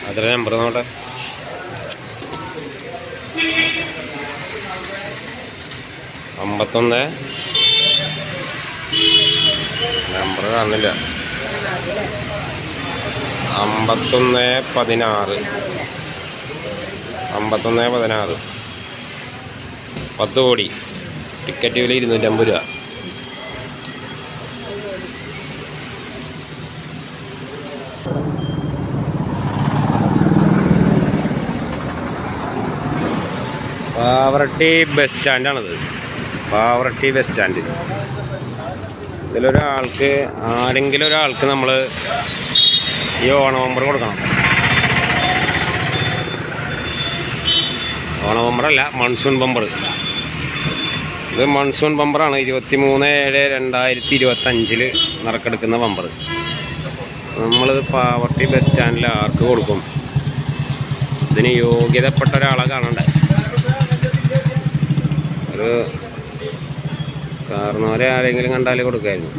അതിലെ നമ്പർ നോട്ടെ. 51 നമ്പർ കാണുന്നില്ല. 5116 10 കോടി. ടിക്കറ്റ് വില 250 രൂപ. പാവറട്ടി ബസ് സ്റ്റാൻഡാണിത്. Pavaratty bus stand. ഇതിലൊരാൾക്ക് ആരെങ്കിലും ഒരാൾക്ക് നമ്മൾ ഈ ഓണ ബമ്പർ കൊടുക്കണം. ഓണ ബമ്പറല്ല, മൺസൂൺ ബമ്പർ. ഇത് മൺസൂൺ ബമ്പറാണ്. 23/7/2025 നറുക്കെടുക്കുന്ന ബമ്പർ. നമ്മളിത് പാവറട്ടി ബസ് സ്റ്റാൻഡിൽ ആർക്ക് കൊടുക്കും? ഇതിന് യോഗ്യതപ്പെട്ട ഒരാളെ കാണണ്ടേ? ഒരു കാരണവരെ ആരെങ്കിലും കണ്ടാൽ കൊടുക്കായിരുന്നു.